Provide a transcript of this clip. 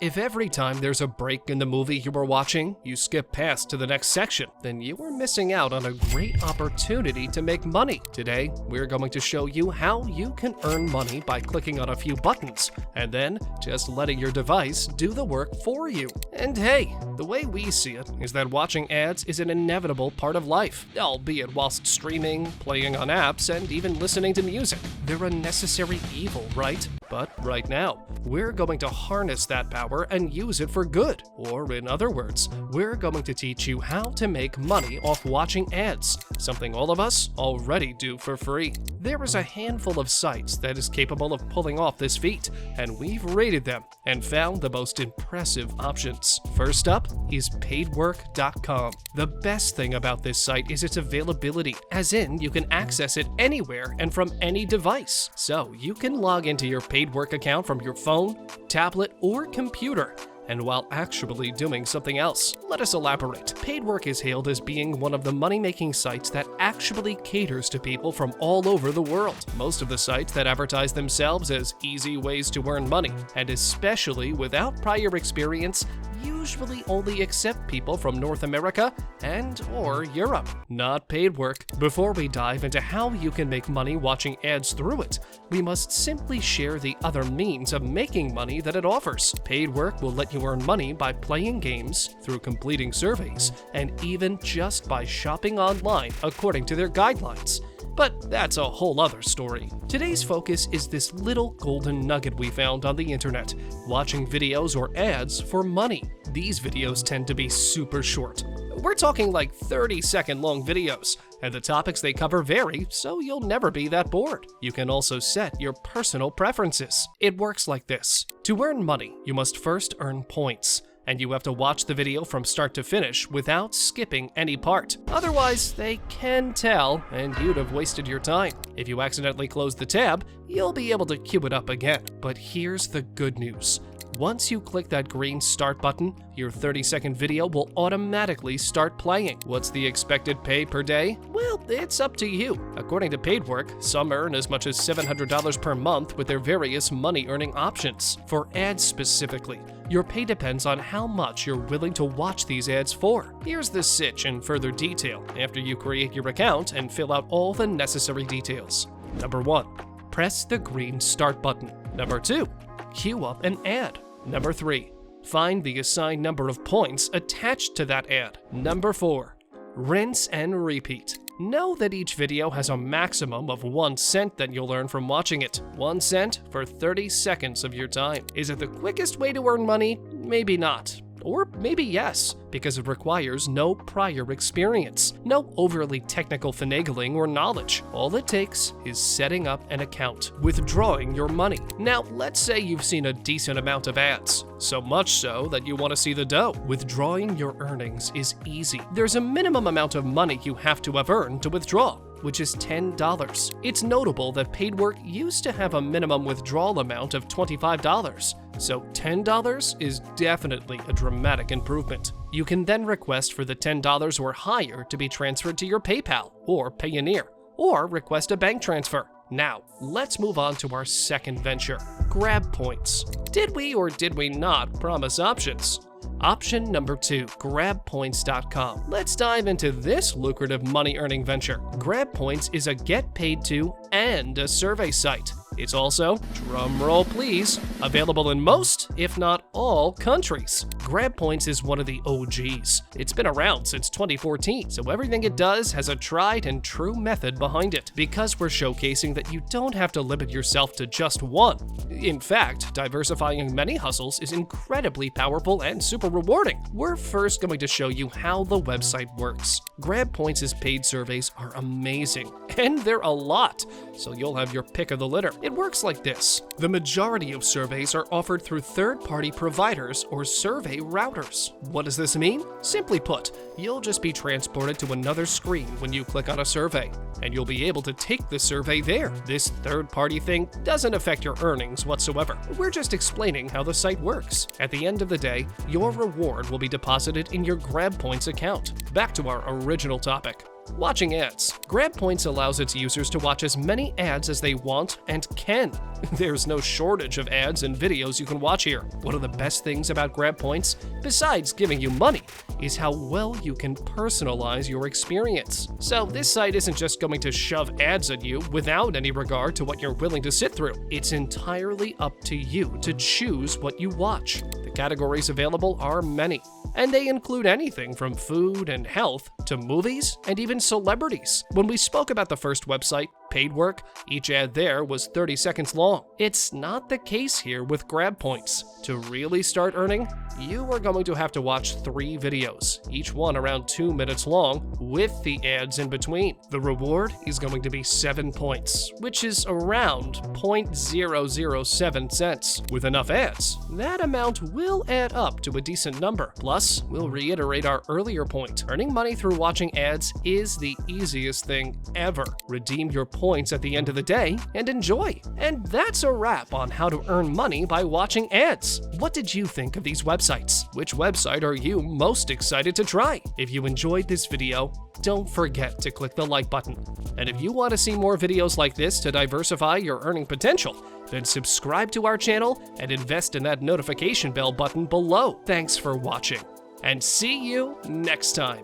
If every time there's a break in the movie you were watching, you skip past to the next section, then you are missing out on a great opportunity to make money. Today, we're going to show you how you can earn money by clicking on a few buttons, and then just letting your device do the work for you. And hey, the way we see it is that watching ads is an inevitable part of life, albeit whilst streaming, playing on apps, and even listening to music. They're a necessary evil, right? But right now, we're going to harness that power and use it for good. Or in other words, we're going to teach you how to make money off watching ads, something all of us already do for free. There is a handful of sites that is capable of pulling off this feat, and we've rated them and found the most impressive options. First up is Paidwork.com. The best thing about this site is its availability, as in you can access it anywhere and from any device. So you can log into your Paidwork account from your phone, tablet, or computer, and while actually doing something else. Let us elaborate. Paidwork is hailed as being one of the money-making sites that actually caters to people from all over the world. Most of the sites that advertise themselves as easy ways to earn money, and especially without prior experience, usually only accept people from North America and/or Europe, not Paidwork. Before we dive into how you can make money watching ads through it, we must simply share the other means of making money that it offers. Paidwork will let you earn money by playing games, through completing surveys, and even just by shopping online according to their guidelines. But that's a whole other story. Today's focus is this little golden nugget we found on the internet, watching videos or ads for money. These videos tend to be super short. We're talking like 30-second long videos, and the topics they cover vary, so you'll never be that bored. You can also set your personal preferences. It works like this. To earn money, you must first earn points, and you have to watch the video from start to finish without skipping any part. Otherwise, they can tell, and you'd have wasted your time. If you accidentally close the tab, you'll be able to queue it up again. But here's the good news. Once you click that green start button, your 30-second video will automatically start playing. What's the expected pay per day? Well, it's up to you. According to Paidwork, some earn as much as $700 per month with their various money-earning options. For ads specifically, your pay depends on how much you're willing to watch these ads for. Here's the sitch in further detail after you create your account and fill out all the necessary details. Number 1. Press the green start button. Number 2. Queue up an ad. Number 3. Find the assigned number of points attached to that ad. Number 4. Rinse and repeat. Know that each video has a maximum of 1 cent that you'll earn from watching it. 1 cent for 30 seconds of your time. Is it the quickest way to earn money? Maybe not. Or maybe yes, because it requires no prior experience, no overly technical finagling or knowledge. All it takes is setting up an account, withdrawing your money. Now, let's say you've seen a decent amount of ads, so much so that you want to see the dough. Withdrawing your earnings is easy. There's a minimum amount of money you have to have earned to withdraw, which is $10. It's notable that Paidwork used to have a minimum withdrawal amount of $25, so $10 is definitely a dramatic improvement. You can then request for the $10 or higher to be transferred to your PayPal or Payoneer, or request a bank transfer. Now, let's move on to our second venture, GrabPoints. Did we or did we not promise options? Option number 2, GrabPoints.com. Let's dive into this lucrative money-earning venture. GrabPoints is a get-paid-to and a survey site. It's also, drumroll please, available in most, if not all, countries. GrabPoints is one of the OGs. It's been around since 2014, so everything it does has a tried and true method behind it, because we're showcasing that you don't have to limit yourself to just one. In fact, diversifying many hustles is incredibly powerful and super rewarding. We're first going to show you how the website works. GrabPoints' paid surveys are amazing, and they're a lot, so you'll have your pick of the litter. It works like this. The majority of surveys are offered through third-party providers or survey routers. What does this mean? Simply put, you'll just be transported to another screen when you click on a survey, and you'll be able to take the survey there. This third-party thing doesn't affect your earnings whatsoever. We're just explaining how the site works. At the end of the day, your reward will be deposited in your GrabPoints account. Back to our original topic. Watching ads. GrabPoints allows its users to watch as many ads as they want and can. There's no shortage of ads and videos you can watch here. One of the best things about GrabPoints, besides giving you money, is how well you can personalize your experience. So this site isn't just going to shove ads at you without any regard to what you're willing to sit through. It's entirely up to you to choose what you watch. The categories available are many, and they include anything from food and health to movies and even celebrities. When we spoke about the first website, Paidwork, each ad there was 30 seconds long. It's not the case here with GrabPoints. To really start earning, you are going to have to watch 3 videos, each one around 2 minutes long, with the ads in between. The reward is going to be 7 points, which is around 0.007 cents. With enough ads, that amount will add up to a decent number. Plus, we'll reiterate our earlier point. Earning money through watching ads is the easiest thing ever. Redeem your points at the end of the day and enjoy. And that's a wrap on how to earn money by watching ads. What did you think of these websites? Which website are you most excited to try? If you enjoyed this video, don't forget to click the like button. And if you want to see more videos like this to diversify your earning potential, then subscribe to our channel and invest in that notification bell button below. Thanks for watching, and see you next time.